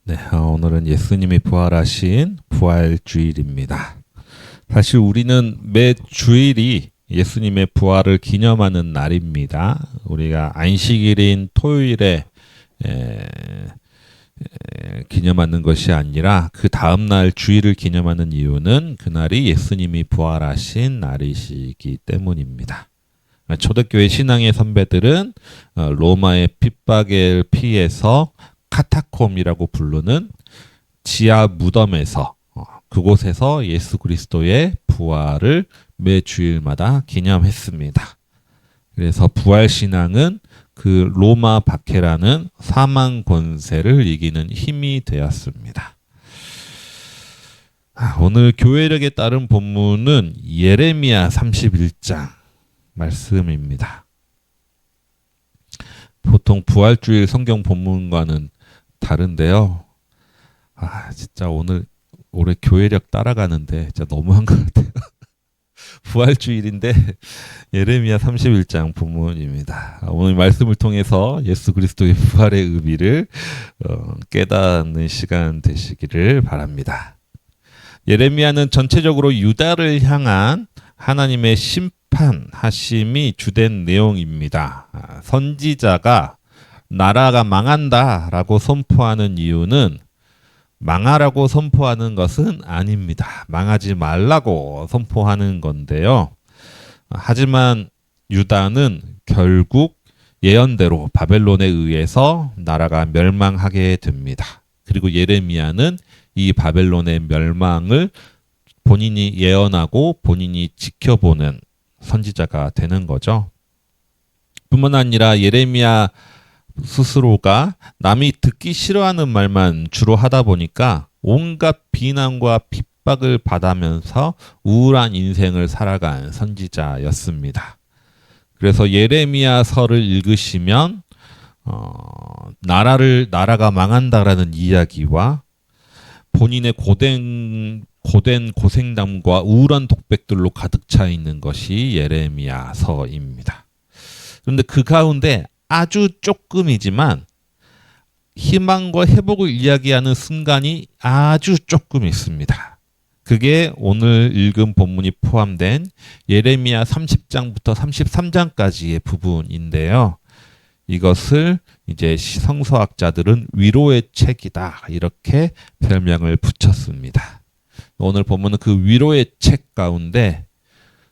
네, 오늘은 예수님이 부활하신 부활주일입니다. 사실 우리는 매 주일이 예수님의 부활을 기념하는 날입니다. 우리가 안식일인 토요일에 기념하는 것이 아니라 그 다음날 주일을 기념하는 이유는 그날이 예수님이 부활하신 날이시기 때문입니다. 초대교회 신앙의 선배들은 로마의 핍박을 피해서 카타콤이라고 부르는 지하 무덤에서 그곳에서 예수 그리스도의 부활을 매 주일마다 기념했습니다. 그래서 부활신앙은 그 로마 박해라는 사망 권세를 이기는 힘이 되었습니다. 오늘 교회력에 따른 본문은 예레미야 31장 말씀입니다. 보통 부활주일 성경 본문과는 다른데요. 진짜 올해 교회력 따라가는데 진짜 너무한 것 같아요. 부활주일인데 예레미야 31장 본문입니다. 오늘 말씀을 통해서 예수 그리스도의 부활의 의미를 깨닫는 시간 되시기를 바랍니다. 예레미야는 전체적으로 유다를 향한 하나님의 심판하심이 주된 내용입니다. 선지자가 나라가 망한다라고 선포하는 이유는 망하라고 선포하는 것은 아닙니다. 망하지 말라고 선포하는 건데요. 하지만 유다는 결국 예언대로 바벨론에 의해서 나라가 멸망하게 됩니다. 그리고 예레미야는 이 바벨론의 멸망을 본인이 예언하고 본인이 지켜보는 선지자가 되는 거죠. 뿐만 아니라 예레미야 스스로가 남이 듣기 싫어하는 말만 주로 하다 보니까 온갖 비난과 핍박을 받으면서 우울한 인생을 살아간 선지자였습니다. 그래서 예레미야서를 읽으시면 나라가 망한다라는 이야기와 본인의 고된 고생담과 우울한 독백들로 가득 차 있는 것이 예레미야서입니다. 그런데 그 가운데 아주 조금이지만 희망과 회복을 이야기하는 순간이 아주 조금 있습니다. 그게 오늘 읽은 본문이 포함된 예레미야 30장부터 33장까지의 부분인데요. 이것을 이제 성서학자들은 위로의 책이다 이렇게 별명을 붙였습니다. 오늘 본문은 그 위로의 책 가운데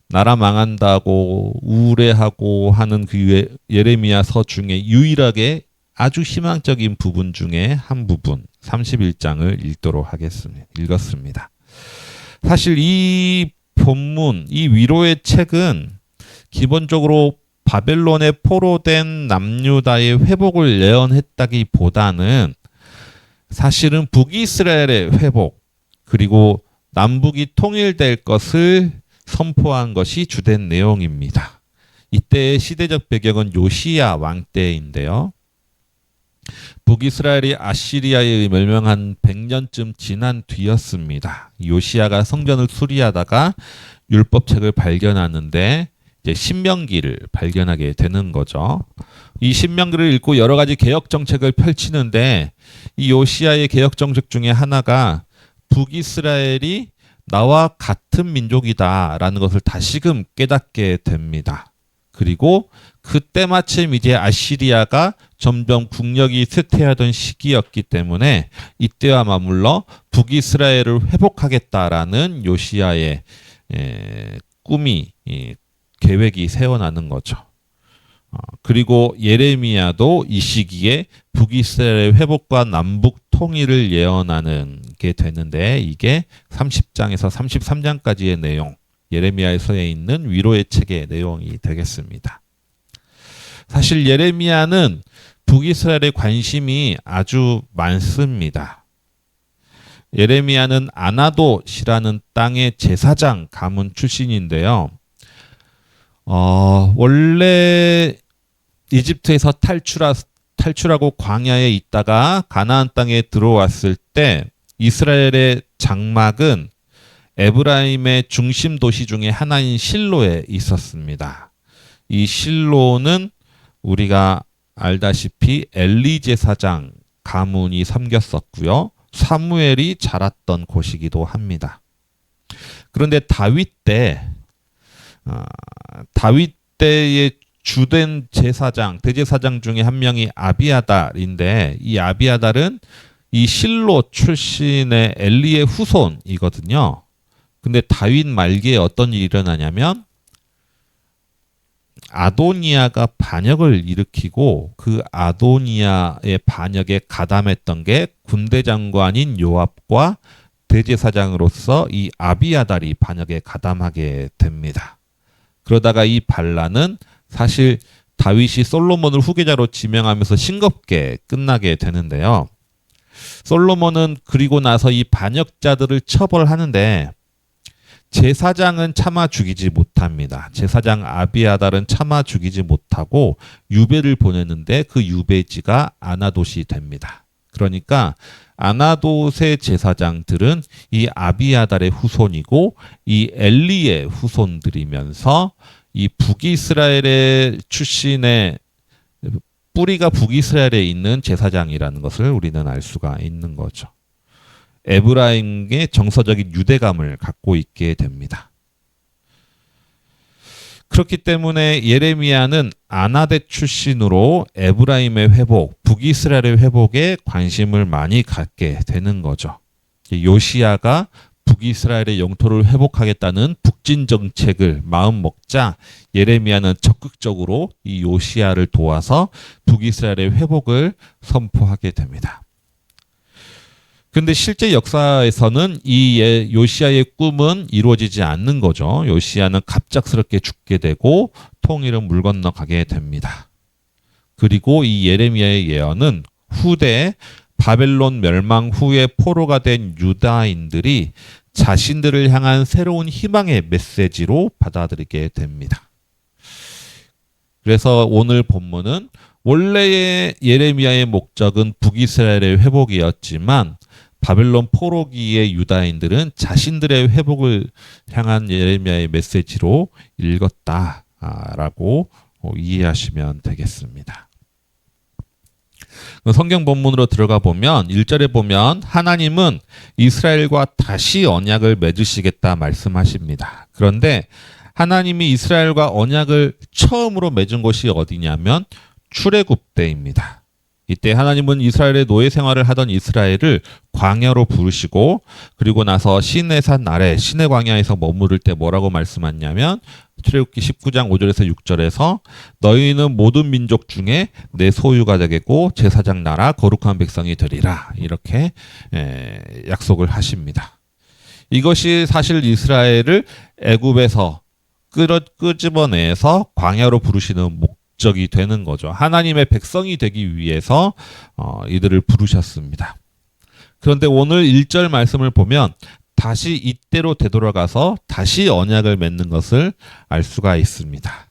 나라 망한다고 우울해하고 하는 그 예레미야서 중에 유일하게 아주 희망적인 부분 중에 한 부분 31장을 읽도록 하겠습니다. 읽었습니다. 사실 이 본문, 이 위로의 책은 기본적으로 바벨론에 포로된 남유다의 회복을 예언했다기보다는 사실은 북이스라엘의 회복 그리고 남북이 통일될 것을 선포한 것이 주된 내용입니다. 이때의 시대적 배경은 요시야 왕 때인데요. 북이스라엘이 아시리아에 멸망한 100년쯤 지난 뒤였습니다. 요시야가 성전을 수리하다가 율법책을 발견하는데 이제 신명기를 발견하게 되는 거죠. 이 신명기를 읽고 여러 가지 개혁 정책을 펼치는데 이 요시야의 개혁 정책 중에 하나가 북이스라엘이 나와 같은 민족이다라는 것을 다시금 깨닫게 됩니다. 그리고 그때 마침 이제 아시리아가 점점 국력이 쇠퇴하던 시기였기 때문에 이때와 맞물러 북이스라엘을 회복하겠다라는 요시야의 꿈이 계획이 세워나는 거죠. 그리고 예레미야도 이 시기에 북이스라엘 회복과 남북 통일을 예언하는 게 되는데 이게 30장에서 33장까지의 내용, 예레미야서에 있는 위로의 책의 내용이 되겠습니다. 사실 예레미야는 북이스라엘의 관심이 아주 많습니다. 예레미야는 아나돗이라는 땅의 제사장 가문 출신인데요. 원래 이집트에서 탈출하고 광야에 있다가 가나안 땅에 들어왔을 때 이스라엘의 장막은 에브라임의 중심 도시 중에 하나인 실로에 있었습니다. 이 실로는 우리가 알다시피 엘리 제사장 가문이 섬겼었고요. 사무엘이 자랐던 곳이기도 합니다. 그런데 다윗 때의 주된 제사장, 대제사장 중에 한 명이 아비아달인데, 이 아비아달은 이 실로 출신의 엘리의 후손이거든요. 근데 다윗 말기에 어떤 일이 일어나냐면 아도니아가 반역을 일으키고 그 아도니아의 반역에 가담했던 게 군대 장관인 요압과 대제사장으로서 이 아비아달이 반역에 가담하게 됩니다. 그러다가 이 반란은 사실 다윗이 솔로몬을 후계자로 지명하면서 싱겁게 끝나게 되는데요. 솔로몬은 그리고 나서 이 반역자들을 처벌하는데 제사장은 참아 죽이지 못합니다. 제사장 아비아달은 참아 죽이지 못하고 유배를 보내는데 그 유배지가 아나돗이 됩니다. 그러니까 아나돗의 제사장들은 이 아비아달의 후손이고 이 엘리의 후손들이면서 이 북이스라엘의 출신의 뿌리가 북이스라엘에 있는 제사장이라는 것을 우리는 알 수가 있는 거죠. 에브라임의 정서적인 유대감을 갖고 있게 됩니다. 그렇기 때문에 예레미야는 아나댓 출신으로 에브라임의 회복, 북이스라엘의 회복에 관심을 많이 갖게 되는 거죠. 요시야가 북이스라엘의 영토를 회복하겠다는 북진 정책을 마음 먹자 예레미야는 적극적으로 이 요시야를 도와서 북이스라엘의 회복을 선포하게 됩니다. 근데 실제 역사에서는 이 요시야의 꿈은 이루어지지 않는 거죠. 요시야는 갑작스럽게 죽게 되고 통일은 물 건너가게 됩니다. 그리고 이 예레미야의 예언은 후대 바벨론 멸망 후에 포로가 된 유다인들이 자신들을 향한 새로운 희망의 메시지로 받아들이게 됩니다. 그래서 오늘 본문은 원래의 예레미야의 목적은 북이스라엘의 회복이었지만 바벨론 포로기의 유다인들은 자신들의 회복을 향한 예레미야의 메시지로 읽었다라고 이해하시면 되겠습니다. 성경 본문으로 들어가 보면 1절에 보면 하나님은 이스라엘과 다시 언약을 맺으시겠다 말씀하십니다. 그런데 하나님이 이스라엘과 언약을 처음으로 맺은 곳이 어디냐면 출애굽 때입니다. 이때 하나님은 이스라엘의 노예 생활을 하던 이스라엘을 광야로 부르시고 그리고 나서 시내산 아래 시내 광야에서 머무를 때 뭐라고 말씀하냐면 출애굽기 19장 5절에서 6절에서 너희는 모든 민족 중에 내 소유가 되겠고 제사장 나라 거룩한 백성이 되리라 이렇게 약속을 하십니다. 이것이 사실 이스라엘을 애굽에서 끄집어내서 광야로 부르시는 목적이 되는 거죠. 하나님의 백성이 되기 위해서 이들을 부르셨습니다. 그런데 오늘 1절 말씀을 보면 다시 이때로 되돌아가서 다시 언약을 맺는 것을 알 수가 있습니다.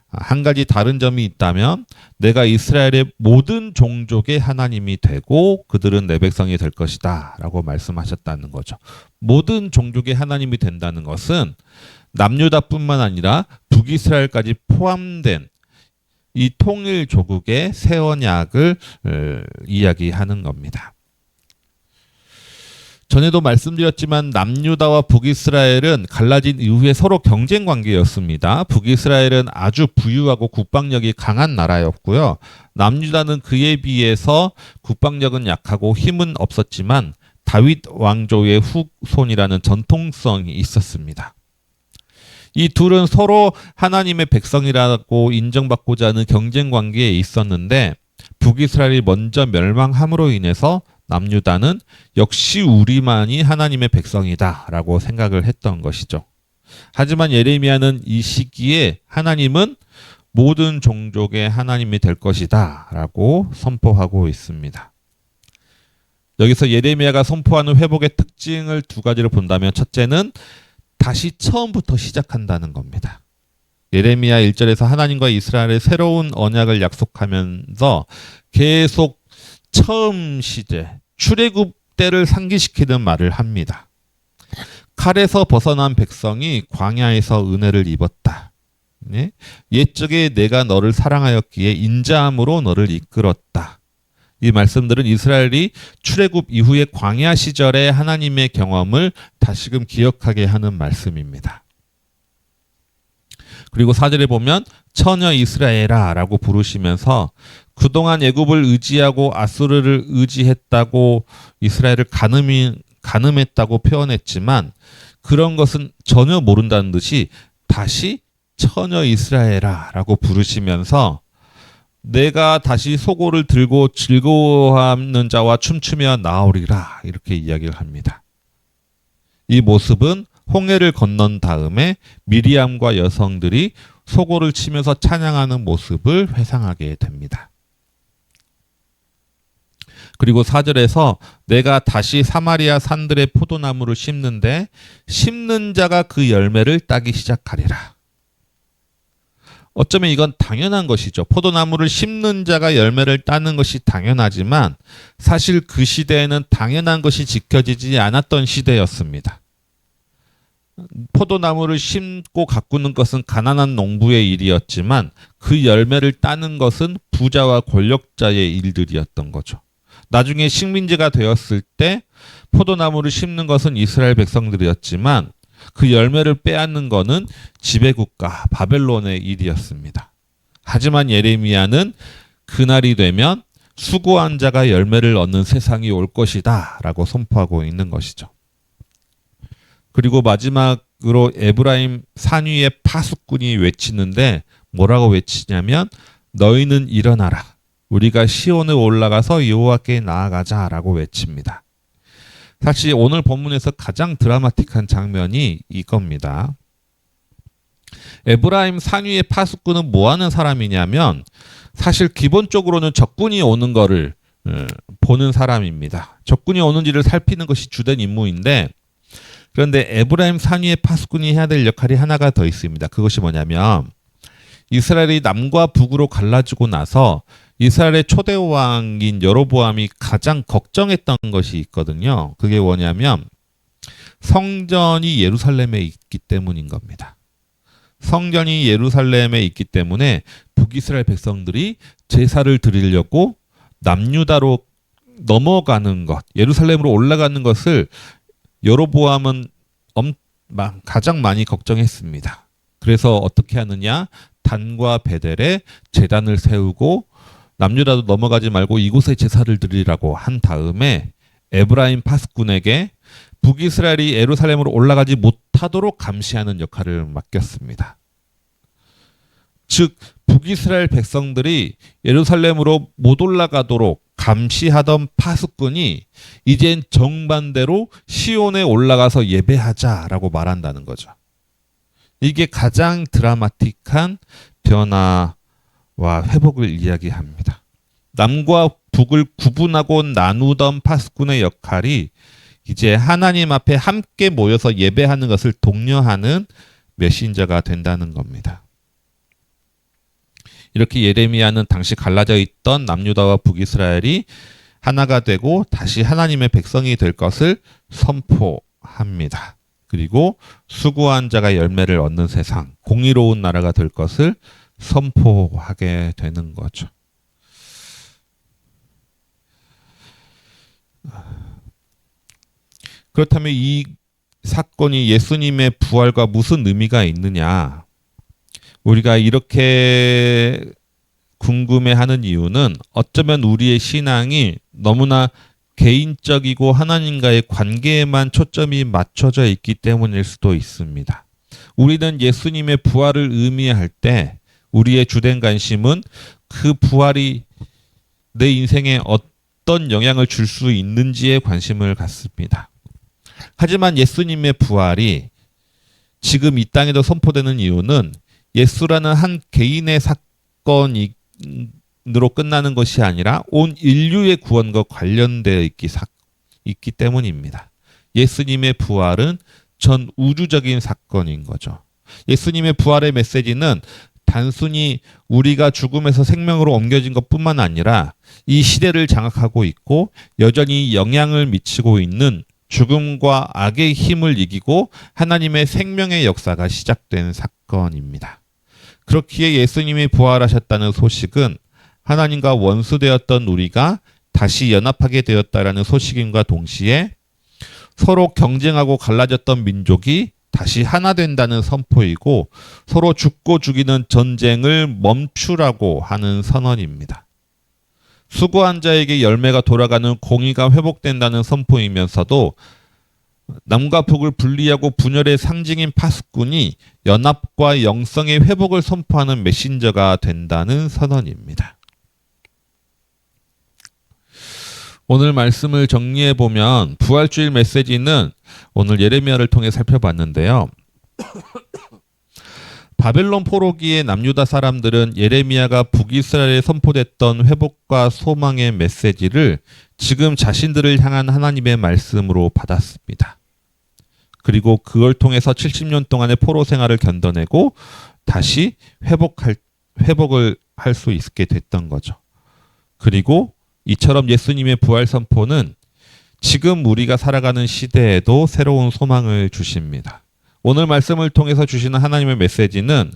한 가지 다른 점이 있다면 내가 이스라엘의 모든 종족의 하나님이 되고 그들은 내 백성이 될 것이다 라고 말씀하셨다는 거죠. 모든 종족의 하나님이 된다는 것은 남유다뿐만 아니라 북이스라엘까지 포함된 이 통일 조국의 새 언약을 이야기하는 겁니다. 전에도 말씀드렸지만 남유다와 북이스라엘은 갈라진 이후에 서로 경쟁 관계였습니다. 북이스라엘은 아주 부유하고 국방력이 강한 나라였고요. 남유다는 그에 비해서 국방력은 약하고 힘은 없었지만 다윗 왕조의 후손이라는 전통성이 있었습니다. 이 둘은 서로 하나님의 백성이라고 인정받고자 하는 경쟁 관계에 있었는데 북이스라엘이 먼저 멸망함으로 인해서 남유다는 역시 우리만이 하나님의 백성이다 라고 생각을 했던 것이죠. 하지만 예레미야는 이 시기에 하나님은 모든 종족의 하나님이 될 것이다 라고 선포하고 있습니다. 여기서 예레미야가 선포하는 회복의 특징을 두 가지를 본다면 첫째는 다시 처음부터 시작한다는 겁니다. 예레미야 1절에서 하나님과 이스라엘의 새로운 언약을 약속하면서 계속 처음 시제, 출애굽 때를 상기시키는 말을 합니다. 칼에서 벗어난 백성이 광야에서 은혜를 입었다. 옛적에 내가 너를 사랑하였기에 인자함으로 너를 이끌었다. 이 말씀들은 이스라엘이 출애굽 이후의 광야 시절의 하나님의 경험을 다시금 기억하게 하는 말씀입니다. 그리고 4절에 보면 처녀 이스라엘아 라고 부르시면서 그동안 애굽을 의지하고 아수르를 의지했다고 이스라엘을 간음했다고 표현했지만 그런 것은 전혀 모른다는 듯이 다시 처녀 이스라엘아 라고 부르시면서 내가 다시 소고를 들고 즐거워하는 자와 춤추며 나오리라 이렇게 이야기를 합니다. 이 모습은 홍해를 건넌 다음에 미리암과 여성들이 소고를 치면서 찬양하는 모습을 회상하게 됩니다. 그리고 4절에서 내가 다시 사마리아 산들의 포도나무를 심는데 심는 자가 그 열매를 따기 시작하리라. 어쩌면 이건 당연한 것이죠. 포도나무를 심는 자가 열매를 따는 것이 당연하지만 사실 그 시대에는 당연한 것이 지켜지지 않았던 시대였습니다. 포도나무를 심고 가꾸는 것은 가난한 농부의 일이었지만 그 열매를 따는 것은 부자와 권력자의 일들이었던 거죠. 나중에 식민지가 되었을 때 포도나무를 심는 것은 이스라엘 백성들이었지만 그 열매를 빼앗는 것은 지배국가 바벨론의 일이었습니다. 하지만 예레미야는 그날이 되면 수고한 자가 열매를 얻는 세상이 올 것이다 라고 선포하고 있는 것이죠. 그리고 마지막으로 에브라임 산 위의 파수꾼이 외치는데 뭐라고 외치냐면 너희는 일어나라. 우리가 시온에 올라가서 여호와께 나아가자라고 외칩니다. 사실 오늘 본문에서 가장 드라마틱한 장면이 이겁니다. 에브라임 산 위의 파수꾼은 뭐 하는 사람이냐면 사실 기본적으로는 적군이 오는 거를 보는 사람입니다. 적군이 오는지를 살피는 것이 주된 임무인데 그런데 에브라임 산 위의 파수꾼이 해야 될 역할이 하나가 더 있습니다. 그것이 뭐냐면 이스라엘이 남과 북으로 갈라지고 나서 이스라엘의 초대 왕인 여로보암이 가장 걱정했던 것이 있거든요. 그게 뭐냐면 성전이 예루살렘에 있기 때문인 겁니다. 성전이 예루살렘에 있기 때문에 북이스라엘 백성들이 제사를 드리려고 남유다로 넘어가는 것, 예루살렘으로 올라가는 것을 여로보암은 가장 많이 걱정했습니다. 그래서 어떻게 하느냐? 단과 베델에 제단을 세우고 남유다도 넘어가지 말고 이곳에 제사를 드리라고 한 다음에 에브라임 파수꾼에게 북이스라엘이 예루살렘으로 올라가지 못하도록 감시하는 역할을 맡겼습니다. 즉 북이스라엘 백성들이 예루살렘으로 못 올라가도록 감시하던 파수꾼이 이젠 정반대로 시온에 올라가서 예배하자라고 말한다는 거죠. 이게 가장 드라마틱한 변화와 회복을 이야기합니다. 남과 북을 구분하고 나누던 파수꾼의 역할이 이제 하나님 앞에 함께 모여서 예배하는 것을 독려하는 메신저가 된다는 겁니다. 이렇게 예레미야는 당시 갈라져 있던 남유다와 북이스라엘이 하나가 되고 다시 하나님의 백성이 될 것을 선포합니다. 그리고 수고한 자가 열매를 얻는 세상, 공의로운 나라가 될 것을 선포하게 되는 거죠. 그렇다면 이 사건이 예수님의 부활과 무슨 의미가 있느냐? 우리가 이렇게 궁금해하는 이유는 어쩌면 우리의 신앙이 너무나 개인적이고 하나님과의 관계에만 초점이 맞춰져 있기 때문일 수도 있습니다. 우리는 예수님의 부활을 의미할 때 우리의 주된 관심은 그 부활이 내 인생에 어떤 영향을 줄 수 있는지에 관심을 갖습니다. 하지만 예수님의 부활이 지금 이 땅에도 선포되는 이유는 예수라는 한 개인의 사건으로 끝나는 것이 아니라 온 인류의 구원과 관련되어 있기 때문입니다. 예수님의 부활은 전 우주적인 사건인 거죠. 예수님의 부활의 메시지는 단순히 우리가 죽음에서 생명으로 옮겨진 것뿐만 아니라 이 시대를 장악하고 있고 여전히 영향을 미치고 있는 죽음과 악의 힘을 이기고 하나님의 생명의 역사가 시작된 사건입니다. 그렇기에 예수님이 부활하셨다는 소식은 하나님과 원수되었던 우리가 다시 연합하게 되었다라는 소식임과 동시에 서로 경쟁하고 갈라졌던 민족이 다시 하나 된다는 선포이고 서로 죽고 죽이는 전쟁을 멈추라고 하는 선언입니다. 수고한 자에게 열매가 돌아가는 공의가 회복된다는 선포이면서도 남과 북을 분리하고 분열의 상징인 파수꾼이 연합과 영성의 회복을 선포하는 메신저가 된다는 선언입니다. 오늘 말씀을 정리해 보면 부활주일 메시지는 오늘 예레미야를 통해 살펴봤는데요. 바벨론 포로기의 남유다 사람들은 예레미야가 북이스라엘에 선포됐던 회복과 소망의 메시지를 지금 자신들을 향한 하나님의 말씀으로 받았습니다. 그리고 그걸 통해서 70년 동안의 포로 생활을 견뎌내고 다시 회복을 할 수 있게 됐던 거죠. 그리고 이처럼 예수님의 부활 선포는 지금 우리가 살아가는 시대에도 새로운 소망을 주십니다. 오늘 말씀을 통해서 주시는 하나님의 메시지는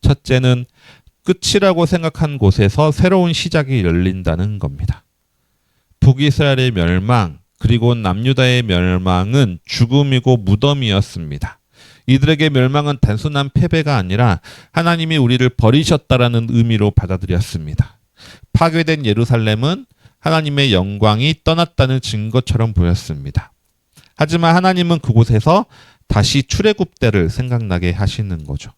첫째는 끝이라고 생각한 곳에서 새로운 시작이 열린다는 겁니다. 북이스라엘의 멸망 그리고 남유다의 멸망은 죽음이고 무덤이었습니다. 이들에게 멸망은 단순한 패배가 아니라 하나님이 우리를 버리셨다라는 의미로 받아들였습니다. 파괴된 예루살렘은 하나님의 영광이 떠났다는 증거처럼 보였습니다. 하지만 하나님은 그곳에서 다시 출애굽 때를 생각나게 하시는 거죠.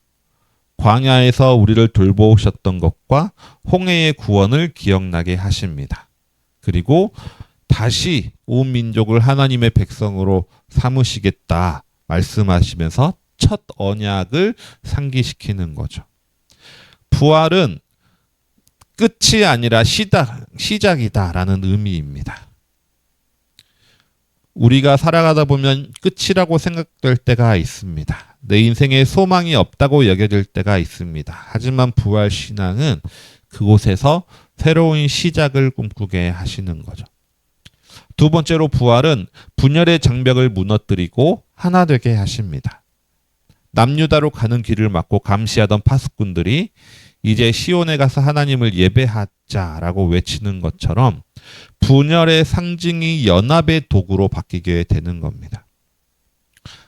광야에서 우리를 돌보셨던 것과 홍해의 구원을 기억나게 하십니다. 그리고 다시 온 민족을 하나님의 백성으로 삼으시겠다 말씀하시면서 첫 언약을 상기시키는 거죠. 부활은 끝이 아니라 시작이다라는 의미입니다. 우리가 살아가다 보면 끝이라고 생각될 때가 있습니다. 내 인생에 소망이 없다고 여겨질 때가 있습니다. 하지만 부활 신앙은 그곳에서 새로운 시작을 꿈꾸게 하시는 거죠. 두 번째로 부활은 분열의 장벽을 무너뜨리고 하나 되게 하십니다. 남유다로 가는 길을 막고 감시하던 파수꾼들이 이제 시온에 가서 하나님을 예배하자라고 외치는 것처럼 분열의 상징이 연합의 도구로 바뀌게 되는 겁니다.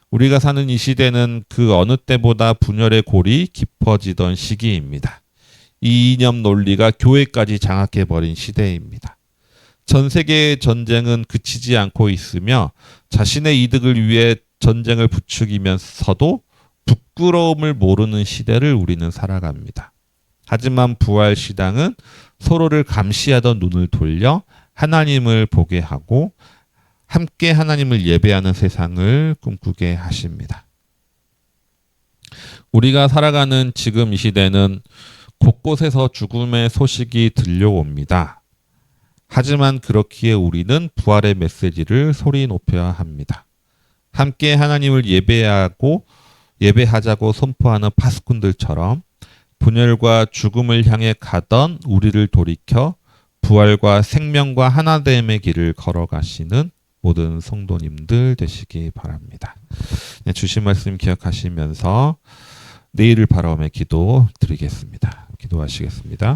우리가 사는 이 시대는 그 어느 때보다 분열의 골이 깊어지던 시기입니다. 이 이념 논리가 교회까지 장악해버린 시대입니다. 전 세계의 전쟁은 그치지 않고 있으며 자신의 이득을 위해 전쟁을 부추기면서도 부끄러움을 모르는 시대를 우리는 살아갑니다. 하지만 부활 신앙은 서로를 감시하던 눈을 돌려 하나님을 보게 하고 함께 하나님을 예배하는 세상을 꿈꾸게 하십니다. 우리가 살아가는 지금 이 시대는 곳곳에서 죽음의 소식이 들려옵니다. 하지만 그렇기에 우리는 부활의 메시지를 소리 높여야 합니다. 함께 하나님을 예배하자고 선포하는 파수꾼들처럼 분열과 죽음을 향해 가던 우리를 돌이켜 부활과 생명과 하나됨의 길을 걸어가시는 모든 성도님들 되시기 바랍니다. 주신 말씀 기억하시면서 내일을 바라오며 기도 드리겠습니다. 기도하시겠습니다.